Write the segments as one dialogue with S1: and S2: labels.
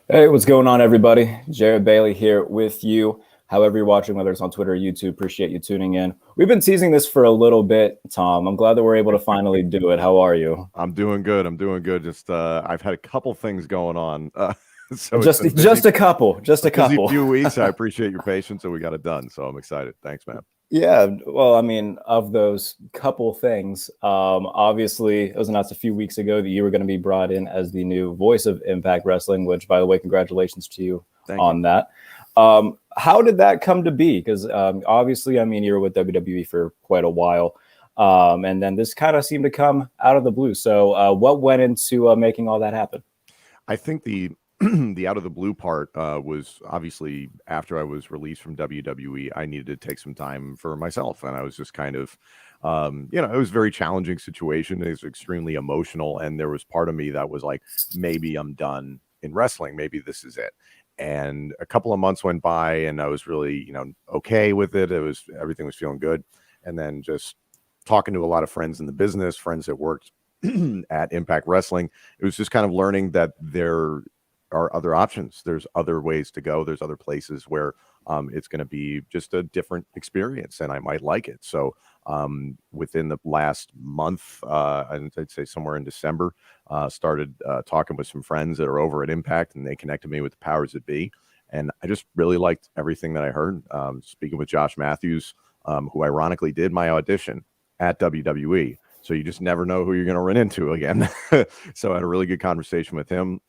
S1: Hey, what's going on, everybody? Jarrett Bailey here with you. However you're watching, whether it's on Twitter or YouTube, appreciate you tuning in. We've been teasing this for a little bit, Tom. I'm glad that we're able to finally do it. How are you?
S2: I'm doing good. I'm doing good. Just I've had a couple things going on, so it's
S1: Just
S2: been
S1: just a couple, just
S2: a
S1: a
S2: busy
S1: couple.
S2: few weeks. I appreciate your patience, and we got it done. So I'm excited. Thanks, man.
S1: Yeah, well, I mean, of those couple things, obviously, it was announced a few weeks ago that you were going to be brought in as the new voice of Impact Wrestling, which, by the way, congratulations to you
S2: Thank you.
S1: on that. How did that come to be? Because obviously, I mean, you were with WWE for quite a while, and then this kind of seemed to come out of the blue. So, what went into making all that happen?
S2: I think the the out of the blue part was obviously after I was released from WWE. I needed to take some time for myself, and I was just kind of, it was a very challenging situation. It was extremely emotional, and there was part of me that was like, maybe I'm done in wrestling. Maybe this is it. And a couple of months went by, and I was really, okay with it. Everything was feeling good, and then just talking to a lot of friends in the business, friends that worked at Impact Wrestling. It was just kind of learning that there are other options. There's other ways to go. There's other places where it's going to be just a different experience, and I might like it. So within the last month, I'd say somewhere in December, started talking with some friends that are over at Impact, and they connected me with the powers that be. And I just really liked everything that I heard. Speaking with Josh Matthews, who ironically did my audition at WWE. So you just never know who you're going to run into again. So I had a really good conversation with him.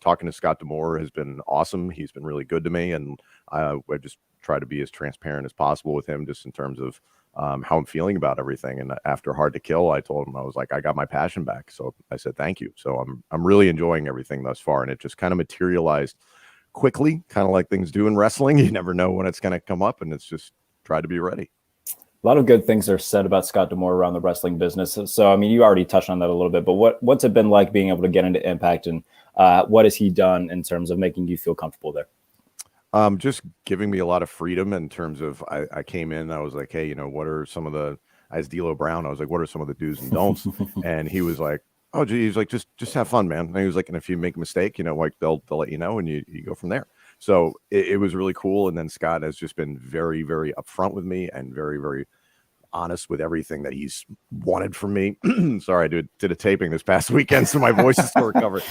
S2: Talking to Scott D'Amore has been awesome. He's been really good to me, and I just try to be as transparent as possible with him, just in terms of how I'm feeling about everything. And after Hard to Kill, I told him, I was like, I got my passion back. So I said thank you. So I'm really enjoying everything thus far, and it just kind of materialized quickly, kind of like things do in wrestling. You never know when it's going to come up, and it's just try to be ready.
S1: A lot of good things are said about Scott D'Amore around the wrestling business. So, I mean, you already touched on that a little bit, but what's it been like being able to get into Impact, and what has he done in terms of making you feel comfortable there?
S2: Just giving me a lot of freedom in terms of I came in, I was like, hey, what are some of the, as D'Lo Brown, I was like, what are some of the do's and don'ts? And he was like, oh, gee, he's like, just have fun, man. And he was like, and if you make a mistake, like they'll let you know, and you go from there. So it was really cool. And then Scott has just been very, very upfront with me and very, very honest with everything that he's wanted from me. Sorry, I did a taping this past weekend, so my voice is still recovered.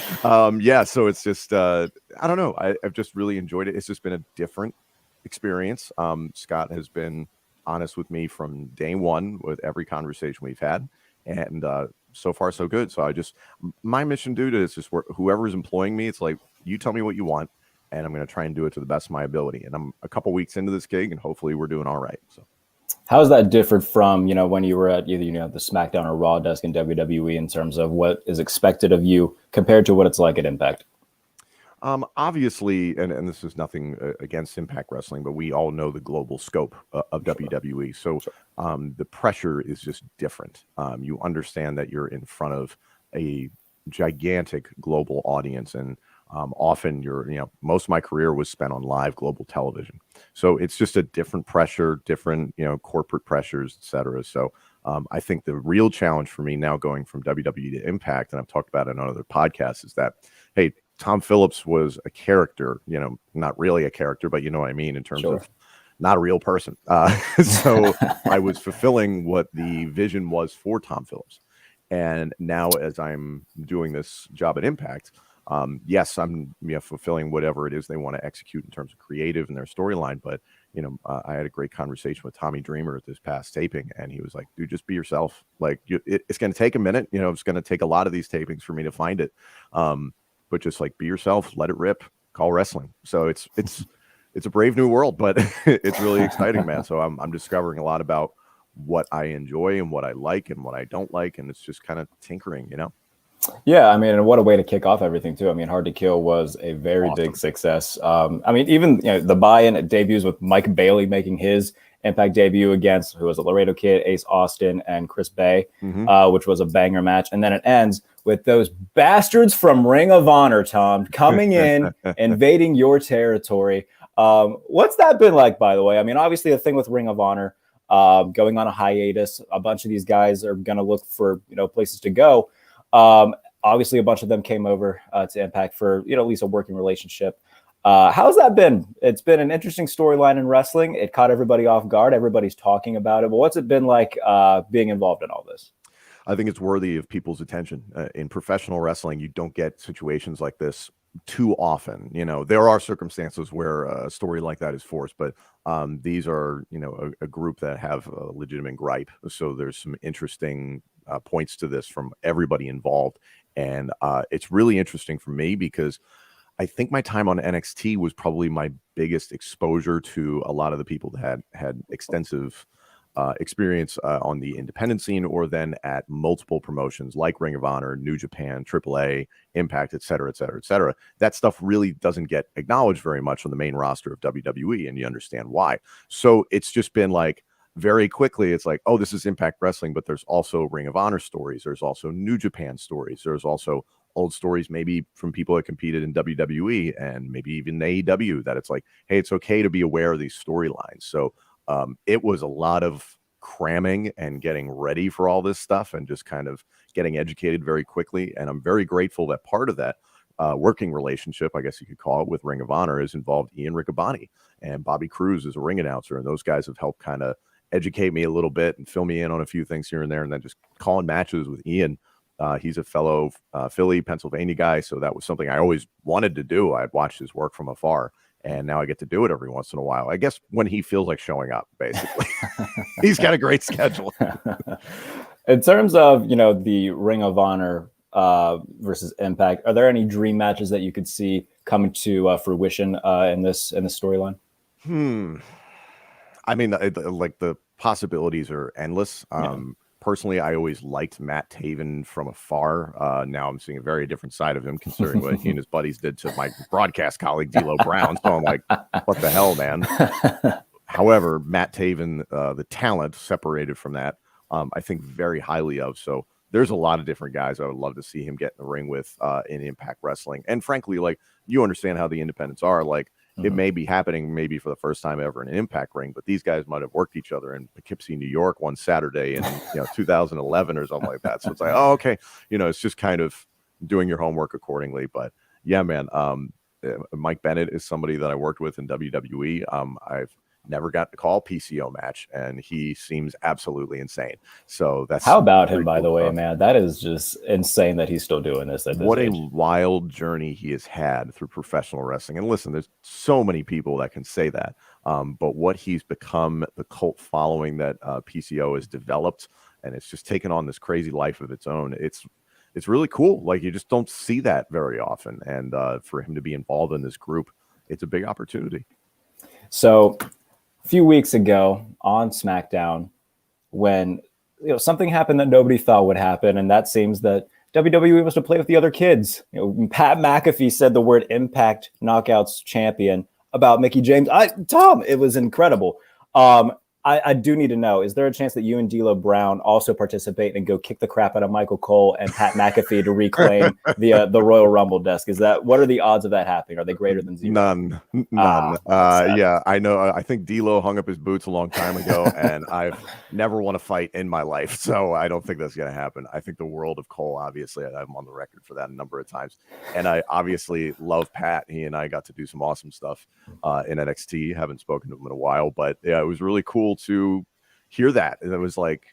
S2: Yeah, so it's just I don't know. I've just really enjoyed it. It's just been a different experience. Scott has been honest with me from day one with every conversation we've had, and so far so good. So my mission, dude, is just whoever's employing me, it's like, you tell me what you want, and I'm going to try and do it to the best of my ability. And I'm a couple weeks into this gig, and hopefully we're doing all right. So.
S1: How's that different from, when you were at either, the SmackDown or Raw desk in WWE in terms of what is expected of you compared to what it's like at Impact?
S2: Obviously, and this is nothing against Impact Wrestling, but we all know the global scope of WWE. So the pressure is just different. You understand that you're in front of a gigantic global audience, and often most of my career was spent on live global television. So it's just a different pressure, different, corporate pressures, et cetera. So I think the real challenge for me now going from WWE to Impact, and I've talked about it on other podcasts, is that, hey, Tom Phillips was a character, not really a character, but you know what I mean, in terms
S1: Sure.
S2: of not a real person. So I was fulfilling what the vision was for Tom Phillips. And now as I'm doing this job at Impact, yes, I'm fulfilling whatever it is they want to execute in terms of creative and their storyline. But, I had a great conversation with Tommy Dreamer at this past taping, and he was like, dude, just be yourself. Like, it's going to take a minute. It's going to take a lot of these tapings for me to find it. But just like, be yourself, let it rip, call wrestling. So it's a brave new world, but it's really exciting, man. So I'm discovering a lot about what I enjoy and what I like and what I don't like. And it's just kind of tinkering,
S1: Yeah, I mean, and what a way to kick off everything too. I mean, Hard to Kill was a very
S2: Awesome.
S1: big success. I mean, even the buy-in debuts with Mike Bailey making his Impact debut against who was it, Laredo Kid, Ace Austin, and Chris Bay, which was a banger match. And then it ends with those bastards from Ring of Honor, Tom, coming in, invading your territory. What's that been like, by the way? I mean, obviously the thing with Ring of Honor going on a hiatus, a bunch of these guys are going to look for places to go. Obviously, a bunch of them came over to Impact for at least a working relationship. How's that been? It's been an interesting storyline in wrestling. It caught everybody off guard. Everybody's talking about it. But what's it been like being involved in all this?
S2: I think it's worthy of people's attention. In professional wrestling, you don't get situations like this too often. There are circumstances where a story like that is forced, but these are, a group that have a legitimate gripe. So there's some interesting points to this from everybody involved. And it's really interesting for me because I think my time on NXT was probably my biggest exposure to a lot of the people that had extensive experience on the independent scene, or then at multiple promotions like Ring of Honor, New Japan, AAA, Impact, et cetera, et cetera, et cetera. That stuff really doesn't get acknowledged very much on the main roster of WWE, and you understand why. So it's just been like, very quickly, it's like, oh, this is Impact Wrestling, but there's also Ring of Honor stories. There's also New Japan stories. There's also old stories maybe from people that competed in WWE and maybe even AEW, that it's like, hey, it's okay to be aware of these storylines. So it was a lot of cramming and getting ready for all this stuff and just kind of getting educated very quickly. And I'm very grateful that part of that working relationship, I guess you could call it, with Ring of Honor is involved Ian Riccaboni and Bobby Cruz as a ring announcer. And those guys have helped kind of educate me a little bit and fill me in on a few things here and there. And then just calling matches with Ian. He's a fellow Philly, Pennsylvania guy. So that was something I always wanted to do. I'd watched his work from afar. And now I get to do it every once in a while. I guess when he feels like showing up, basically. He's got a great schedule.
S1: In terms of, the Ring of Honor versus Impact, are there any dream matches that you could see coming to fruition in this storyline?
S2: I mean, like the possibilities are endless. Personally, I always liked Matt Taven from afar. Now I'm seeing a very different side of him, considering what he and his buddies did to my broadcast colleague, D'Lo Brown. So I'm like, what the hell, man? However, Matt Taven, the talent separated from that, I think very highly of. So there's a lot of different guys I would love to see him get in the ring with in Impact Wrestling. And frankly, like, you understand how the independents are. Like, it may be happening maybe for the first time ever in an Impact ring, but these guys might have worked each other in Poughkeepsie, New York one Saturday in 2011 or something like that. So it's like, oh, okay. It's just kind of doing your homework accordingly. But yeah, man, Mike Bennett is somebody that I worked with in WWE. I've never got to call PCO match, and he seems absolutely insane. So that's
S1: how about him, by the way, man? That is just insane that he's still doing this at this
S2: what
S1: age.
S2: A wild journey he has had through professional wrestling. And listen, there's so many people that can say that, but what he's become, the cult following that PCO has developed, and it's just taken on this crazy life of its own. It's really cool. Like, you just don't see that very often, and for him to be involved in this group, it's a big opportunity.
S1: So a few weeks ago on SmackDown, when something happened that nobody thought would happen, and that seems that WWE was to play with the other kids. Pat McAfee said the word Impact Knockouts champion about Mickie James. Tom, it was incredible. I do need to know, is there a chance that you and D'Lo Brown also participate and go kick the crap out of Michael Cole and Pat McAfee to reclaim the Royal Rumble desk? What are the odds of that happening? Are they greater than zero?
S2: None. Yeah, I know. I think D'Lo hung up his boots a long time ago, and I've never won a fight in my life, so I don't think that's going to happen. I think the world of Cole, obviously, I'm on the record for that a number of times, and I obviously love Pat. He and I got to do some awesome stuff in NXT. Haven't spoken to him in a while, but yeah, it was really cool to hear that. And it was like,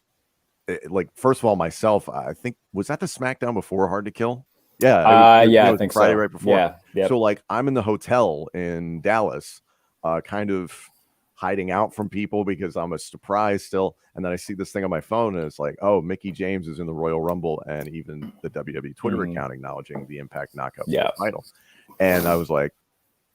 S2: first of all, myself, I think, was that the SmackDown before Hard to Kill? Yeah.
S1: I think
S2: Friday
S1: so.
S2: Right before.
S1: Yeah. Yep.
S2: So like, I'm in the hotel in Dallas, kind of hiding out from people because I'm a surprise still. And then I see this thing on my phone, and it's like, oh, Mickie James is in the Royal Rumble, and even the WWE Twitter account acknowledging the Impact Knockout title. And I was like,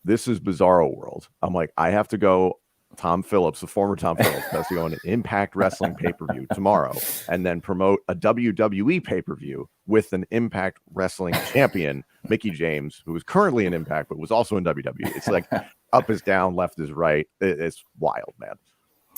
S2: this is Bizarro World. I'm like, I have to go. Tom Phillips, the former Tom Phillips, has to go on an Impact Wrestling pay-per-view tomorrow, and then promote a WWE pay-per-view with an Impact Wrestling champion, Mickie James, who is currently in Impact but was also in WWE. It's like up is down, left is right. It's wild, man.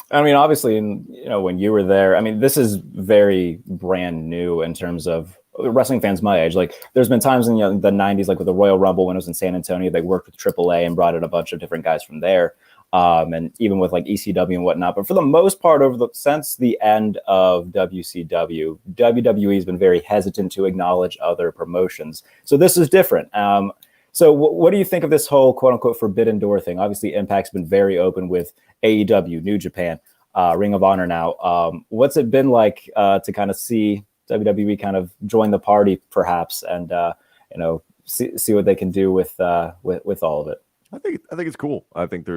S1: I mean, obviously, when you were there, I mean, this is very brand new in terms of wrestling fans my age. Like, there's been times in the 90s, like with the Royal Rumble when it was in San Antonio, they worked with AAA and brought in a bunch of different guys from there. and even with like ECW and whatnot. But for the most part, since the end of WCW, WWE has been very hesitant to acknowledge other promotions. So this is different. So what do you think of this whole quote unquote forbidden door thing? Obviously, Impact's been very open with AEW, New Japan, Ring of Honor now. What's it been like to kind of see WWE kind of join the party, perhaps, and see what they can do with all of it?
S2: I think it's cool. I think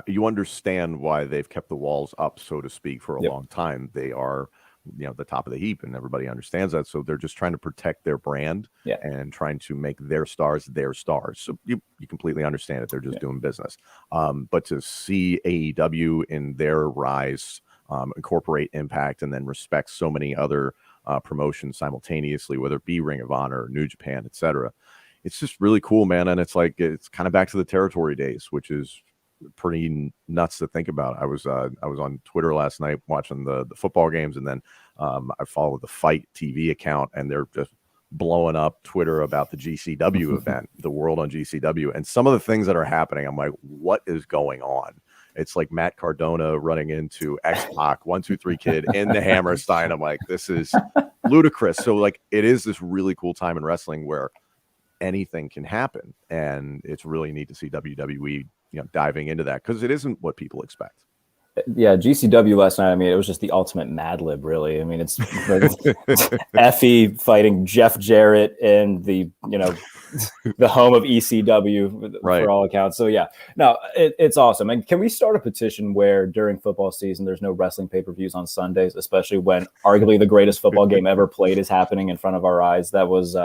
S2: you understand why they've kept the walls up, so to speak, for a long time. They are, the top of the heap, and everybody understands that. So they're just trying to protect their brand and trying to make their stars their stars. So you completely understand it. They're just doing business. But to see AEW in their rise, incorporate Impact, and then respect so many other promotions simultaneously, whether it be Ring of Honor, New Japan, etc. It's just really cool, man. And it's like, it's kind of back to the territory days, which is pretty nuts to think about. I was on Twitter last night watching the football games, and then I followed the Fight TV account, and they're just blowing up Twitter about the GCW event, the World on GCW, and some of the things that are happening. I'm like, what is going on? It's like Matt Cardona running into X-Pac, 1-2-3 Kid in the Hammerstein. I'm like, this is ludicrous. So like, it is this really cool time in wrestling where anything can happen, and it's really neat to see WWE diving into that, because it isn't what people expect.
S1: Yeah, GCW last night, I mean, it was just the ultimate Mad Lib, really. I mean, it's Effie fighting Jeff Jarrett in the the home of ECW for all accounts. So yeah, no, it's awesome. And can we start a petition where during football season there's no wrestling pay-per-views on Sundays, especially when arguably the greatest football game ever played is happening in front of our eyes? That was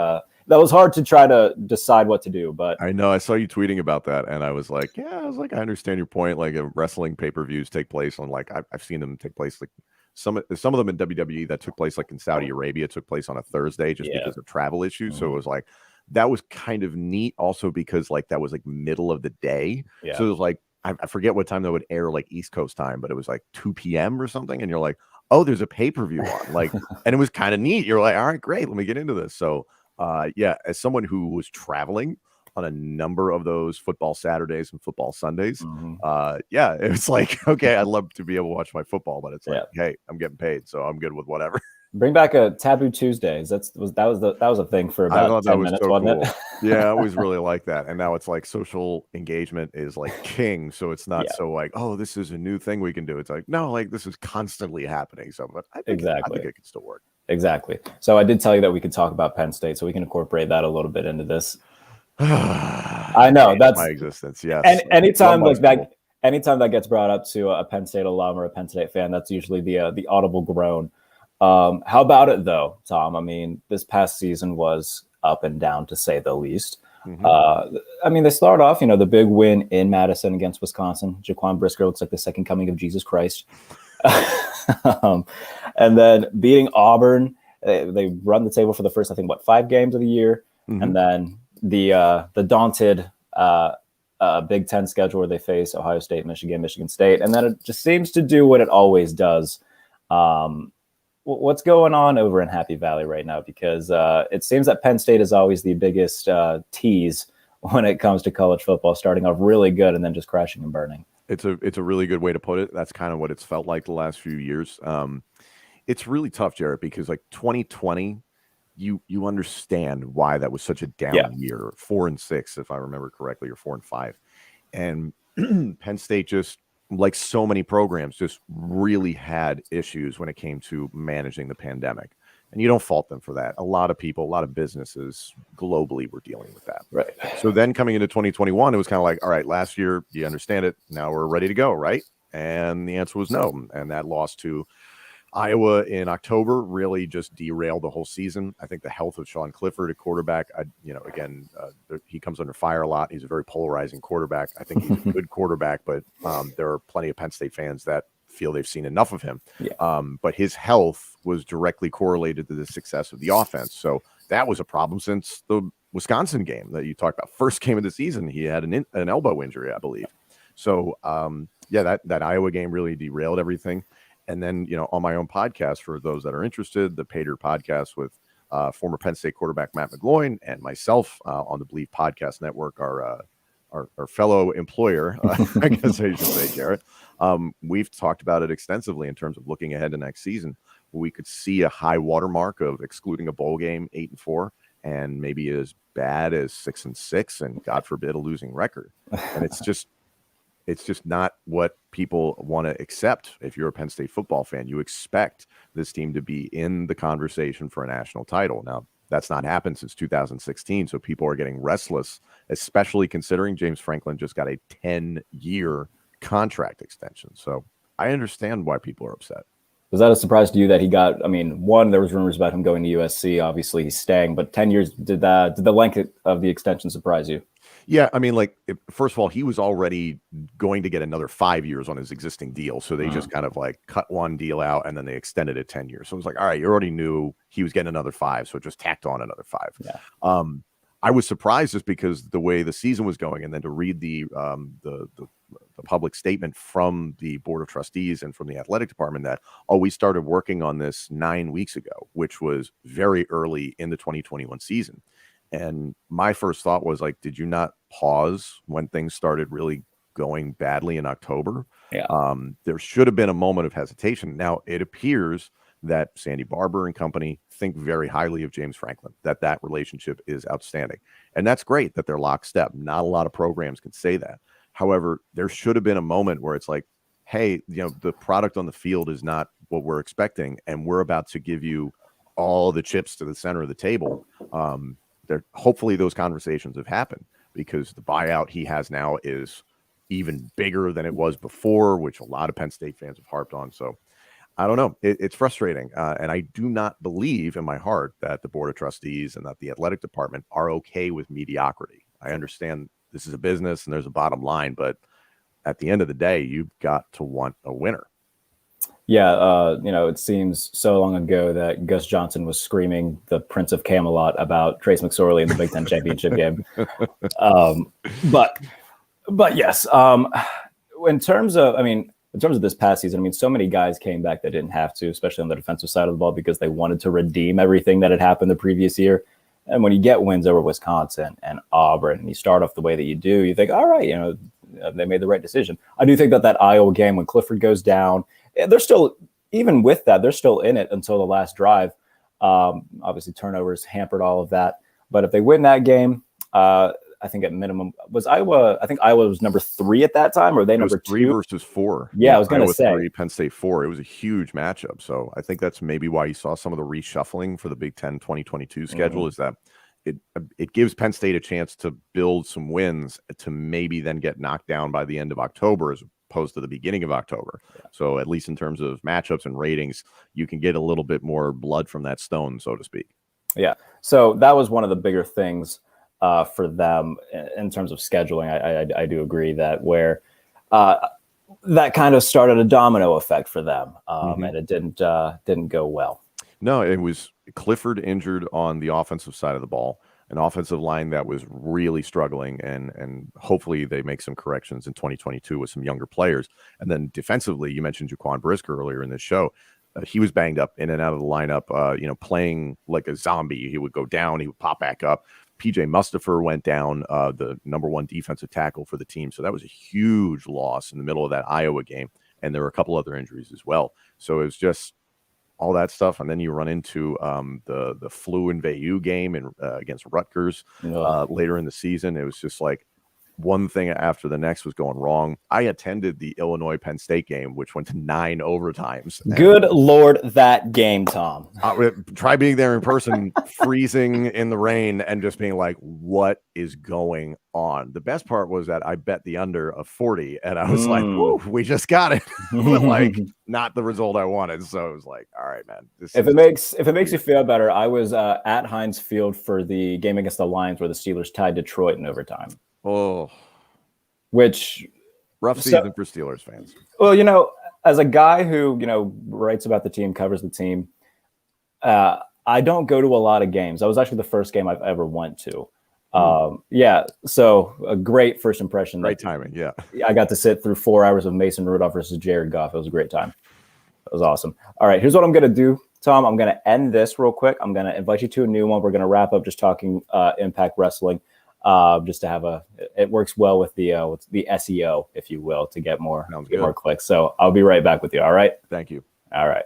S1: hard to try to decide what to do, but
S2: I know I saw you tweeting about that, and I was like, I understand your point. Like, wrestling pay-per-views take place on, like, I've seen them take place, like some of them in WWE that took place like in Saudi Arabia, took place on a Thursday just because of travel issues. So it was like, that was kind of neat also because like that was like middle of the day. So it was like, I forget what time that would air, like East Coast time, but it was like 2 p.m. or something. And you're like, oh, there's a pay-per-view on, like, and it was kind of neat. You're like, all right, great, let me get into this. So as someone who was traveling on a number of those football Saturdays and football Sundays, it's like, okay, I'd love to be able to watch my football, but it's like, hey, I'm getting paid, so I'm good with whatever.
S1: Bring back a Taboo Tuesdays. That was a thing for about 10 minutes, so wasn't it?
S2: Yeah, I always really like that. And now it's like social engagement is like king. So it's not so like, oh, this is a new thing we can do. It's like, no, like this is constantly happening. So, but I think it can still work.
S1: Exactly. So I did tell you that we could talk about Penn State, so we can incorporate that a little bit into this. I know that's
S2: my existence. Yes.
S1: And anytime that gets brought up to a Penn State alum or a Penn State fan, that's usually the audible groan. How about it though, Tom? I mean, this past season was up and down to say the least. I mean, they start off, the big win in Madison against Wisconsin. Jaquan Brisker looks like the second coming of Jesus Christ. And then beating Auburn, they run the table for the first, I think, 5 games of the year. And then the daunted Big Ten schedule where they face Ohio State, Michigan State. And then it just seems to do what it always does. What's going on over in Happy Valley right now? Because it seems that Penn State is always the biggest tease when it comes to college football, starting off really good and then just crashing and burning.
S2: It's a really good way to put it. That's kind of what it's felt like the last few years. It's really tough, Jarrett, because like 2020, you understand why that was such a down year. 4-6, if I remember correctly, or 4-5, and Penn State just, like so many programs, just really had issues when it came to managing the pandemic. And you don't fault them for that. A lot of people, a lot of businesses globally were dealing with that.
S1: Right.
S2: So then coming into 2021, it was kind of like, all right, last year, you understand it. Now we're ready to go, right? And the answer was no. And that loss to Iowa in October really just derailed the whole season. I think the health of Sean Clifford, a quarterback, he comes under fire a lot. He's a very polarizing quarterback. I think he's a good quarterback, but there are plenty of Penn State fans that feel they've seen enough of him. But his health was directly correlated to the success of the offense. So that was a problem since the Wisconsin game that you talked about. First game of the season, he had an elbow injury, I believe. So that Iowa game really derailed everything. And then, on my own podcast, for those that are interested, the Pater podcast with former Penn State quarterback Matt McGloin and myself on the Believe Podcast Network, our our fellow employer, I guess I should say, Jarrett, we've talked about it extensively in terms of looking ahead to next season. We could see a high watermark of excluding a bowl game, 8-4, and maybe as bad as 6-6, and God forbid a losing record. And it's just not what people want to accept. If you're a Penn State football fan, you expect this team to be in the conversation for a national title. Now, that's not happened since 2016, so people are getting restless, especially considering James Franklin just got a 10-year contract extension. So I understand why people are upset.
S1: Was that a surprise to you that he got, I mean, one, there was rumors about him going to USC. Obviously, he's staying, but 10 years, did the length of the extension surprise you?
S2: Yeah, I mean, like, first of all, he was already going to get another 5 years on his existing deal. So they just kind of like cut one deal out and then they extended it 10 years. So it was like, all right, you already knew he was getting another 5. So it just tacked on another 5.
S1: Yeah.
S2: I was surprised just because the way the season was going, and then to read the public statement from the Board of Trustees and from the athletic department that, we started working on this 9 weeks ago, which was very early in the 2021 season. And my first thought was like, did you not pause when things started really going badly in October?
S1: Yeah.
S2: There should have been a moment of hesitation. Now, it appears that Sandy Barber and company think very highly of James Franklin, that relationship is outstanding. And that's great that they're lockstep. Not a lot of programs can say that. However, there should have been a moment where it's like, hey, the product on the field is not what we're expecting, and we're about to give you all the chips to the center of the table. Hopefully those conversations have happened, because the buyout he has now is even bigger than it was before, which a lot of Penn State fans have harped on. So I don't know. It's frustrating. And I do not believe in my heart that the Board of Trustees and that the athletic department are okay with mediocrity. I understand this is a business and there's a bottom line, but at the end of the day, you've got to want a winner.
S1: Yeah, it seems so long ago that Gus Johnson was screaming the Prince of Camelot about Trace McSorley in the Big Ten championship game. But yes, in terms of this past season, so many guys came back that didn't have to, especially on the defensive side of the ball, because they wanted to redeem everything that had happened the previous year. And when you get wins over Wisconsin and Auburn, and you start off the way that you do, you think, all right, they made the right decision. I do think that Iowa game, when Clifford goes down, they're still, even with that, they're still in it until the last drive. Obviously, turnovers hampered all of that. But if they win that game, I think at minimum, I think Iowa was number 3 at that time, or they number 2?
S2: 3 versus 4.
S1: Yeah, I was going to say.
S2: 3, Penn State 4. It was a huge matchup. So I think that's maybe why you saw some of the reshuffling for the Big Ten 2022 schedule, is that it gives Penn State a chance to build some wins to maybe then get knocked down by the end of October as opposed to the beginning of October. Yeah. So at least in terms of matchups and ratings, you can get a little bit more blood from that stone, so to speak.
S1: Yeah. So that was one of the bigger things for them in terms of scheduling. I do agree that where that kind of started a domino effect for them, and it didn't go well.
S2: No, it was Clifford injured on the offensive side of the ball, an offensive line that was really struggling, and hopefully they make some corrections in 2022 with some younger players. And then defensively, you mentioned Jaquan Brisker earlier in this show. He was banged up in and out of the lineup, playing like a zombie. He would go down, he would pop back up. PJ Mustafer went down, the number 1 defensive tackle for the team. So that was a huge loss in the middle of that Iowa game. And there were a couple other injuries as well. So it was just all that stuff. And then you run into the flu and Veilleux game against Rutgers later in the season. It was just like one thing after the next was going wrong. I attended the Illinois-Penn State game, which went to 9 overtimes.
S1: Good Lord, that game, Tom.
S2: Try being there in person, freezing in the rain, and just being like, what is going on? The best part was that I bet the under of 40, and I was like, woo, we just got it. But like, not the result I wanted. So it was like, all right, man.
S1: If it makes you feel better, I was at Heinz Field for the game against the Lions where the Steelers tied Detroit in overtime.
S2: Oh,
S1: which
S2: rough season for Steelers fans.
S1: Well, as a guy who, writes about the team, covers the team, I don't go to a lot of games. That was actually the first game I've ever went to. Yeah. So a great first impression.
S2: Great timing. Yeah.
S1: I got to sit through 4 hours of Mason Rudolph versus Jared Goff. It was a great time. It was awesome. All right. Here's what I'm going to do, Tom. I'm going to end this real quick. I'm going to invite you to a new one. We're going to wrap up just talking Impact Wrestling. just to have it works well with the SEO, if you will, to get more clicks. So I'll be right back with you. All right.
S2: Thank you.
S1: All right.